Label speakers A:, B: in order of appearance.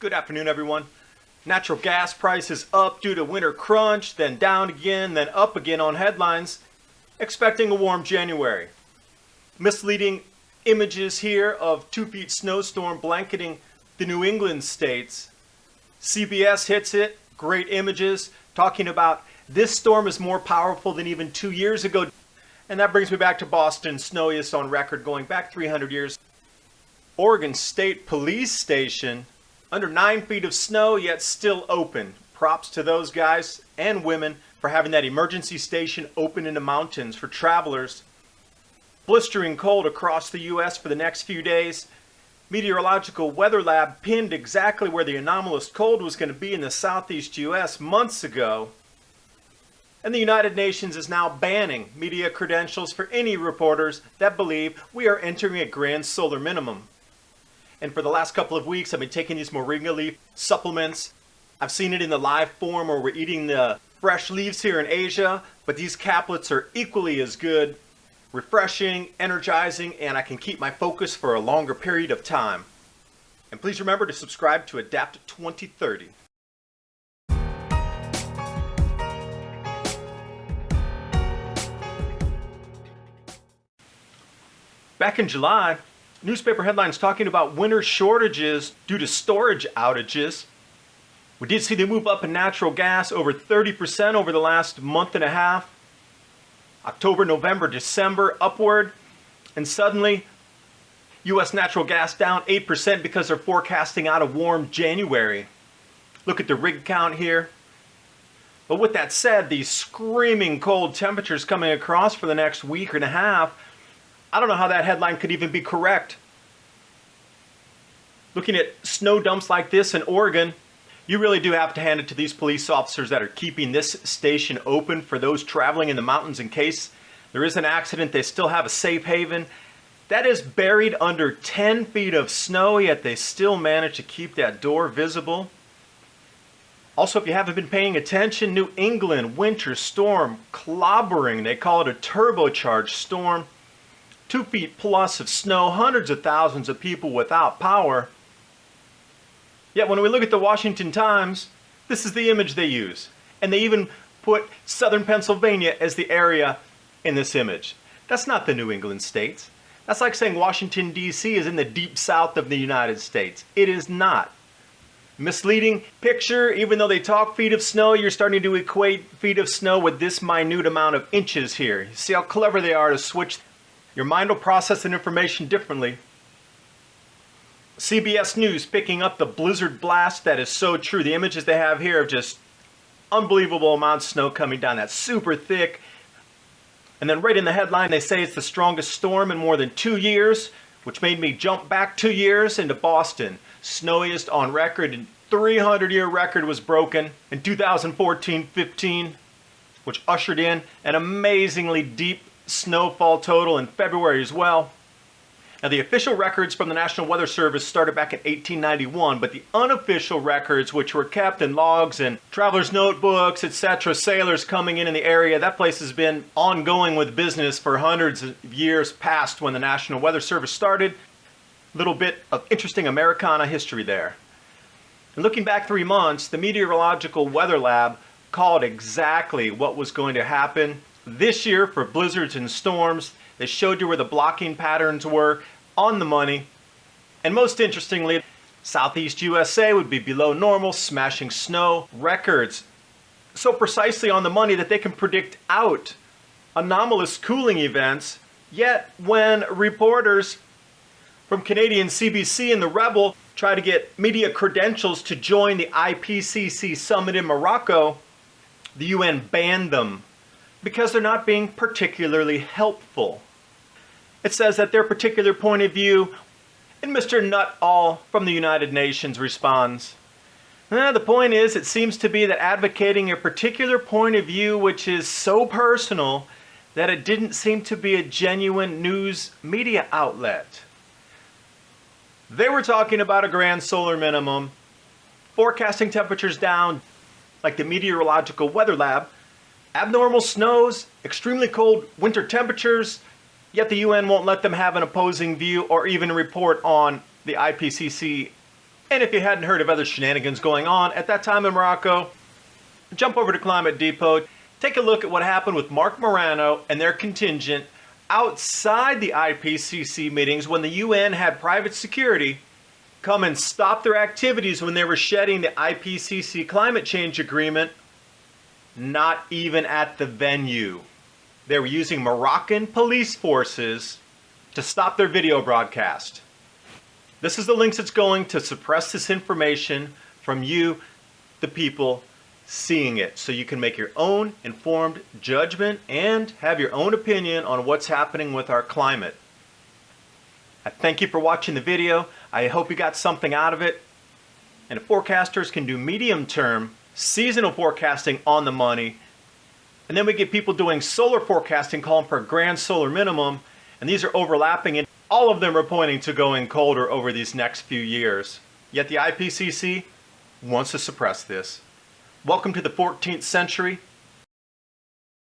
A: Good afternoon, everyone. Natural gas prices up due to winter crunch, then down again, then up again on headlines, expecting a warm January. Misleading images here of 2 feet snowstorm blanketing the New England states. CBS hits it, great images, talking about this storm is more powerful than even 2 years ago. And that brings me back to Boston, snowiest on record going back 300 years. Oregon State Police Station, under 9 feet of snow, yet still open. Props to those guys and women for having that emergency station open in the mountains for travelers. Blistering cold across the U.S. for the next few days. Meteorological Weather Lab pinned exactly where the anomalous cold was going to be in the southeast U.S. months ago. And the United Nations is now banning media credentials for any reporters that believe we are entering a grand solar minimum. And for the last couple of weeks, I've been taking these moringa leaf supplements. I've seen it in the live form where we're eating the fresh leaves here in Asia, but these caplets are equally as good, refreshing, energizing, and I can keep my focus for a longer period of time. And please remember to subscribe to Adapt 2030. Back in July, newspaper headlines talking about winter shortages due to storage outages. We did see the move up in natural gas over 30% over the last month and a half. October, November, December, upward. And suddenly, U.S. natural gas down 8% because they're forecasting out a warm January. Look at the rig count here. But with that said, these screaming cold temperatures coming across for the next week and a half, I don't know how that headline could even be correct. Looking at snow dumps like this in Oregon, you really do have to hand it to these police officers that are keeping this station open for those traveling in the mountains in case there is an accident. They still have a safe haven. That is buried under 10 feet of snow, yet they still manage to keep that door visible. Also, if you haven't been paying attention, New England winter storm clobbering. They call it a turbocharged storm. 2 feet plus of snow, hundreds of thousands of people without power. Yet when we look at the Washington Times, this is the image they use. And they even put southern Pennsylvania as the area in this image. That's not the New England states. That's like saying Washington, D.C. is in the deep south of the United States. It is not. Misleading picture, even though they talk feet of snow, you're starting to equate feet of snow with this minute amount of inches here. You see how clever they are to switch. Your mind will process that information differently. CBS News picking up the blizzard blast. That is so true. The images they have here of just unbelievable amounts of snow coming down. That's super thick. And then right in the headline they say it's the strongest storm in more than 2 years, which made me jump back 2 years into Boston. Snowiest on record, and 300-year record was broken in 2014-15, which ushered in an amazingly deep snowfall total in February as well. Now the official records from the National Weather Service started back in 1891, but the unofficial records, which were kept in logs and travelers' notebooks, etc., sailors coming in the area, that place has been ongoing with business for hundreds of years past when the National Weather Service started. A little bit of interesting Americana history there. And looking back 3 months, the Meteorological Weather Lab called exactly what was going to happen this year for blizzards and storms. They showed you where the blocking patterns were on the money. And most interestingly, Southeast USA would be below normal, smashing snow records. So precisely on the money that they can predict out anomalous cooling events. Yet when reporters from Canadian CBC and the Rebel try to get media credentials to join the IPCC summit in Morocco, the UN banned them because they're not being particularly helpful. It says that their particular point of view, and Mr. Nuttall from the United Nations responds, the point is, it seems to be that advocating a particular point of view which is so personal that it didn't seem to be a genuine news media outlet. They were talking about a grand solar minimum, forecasting temperatures down, like the Meteorological Weather Lab, abnormal snows, extremely cold winter temperatures, yet the UN won't let them have an opposing view or even report on the IPCC And if you hadn't heard of other shenanigans going on at that time in Morocco, jump over to Climate Depot, take a look at what happened with Mark Morano and their contingent outside the IPCC meetings when the UN had private security come and stop their activities when they were shedding the IPCC climate change agreement, not even at the venue. They were using Moroccan police forces to stop their video broadcast. This is the links it's going to suppress this information from you, the people, seeing it, so you can make your own informed judgment and have your own opinion on what's happening with our climate. I thank you for watching the video. I hope you got something out of it. And if forecasters can do medium-term, seasonal forecasting on the money, and then we get people doing solar forecasting calling for a grand solar minimum, and these are overlapping, and all of them are pointing to going colder over these next few years. Yet the IPCC wants to suppress this. Welcome to the 14th century.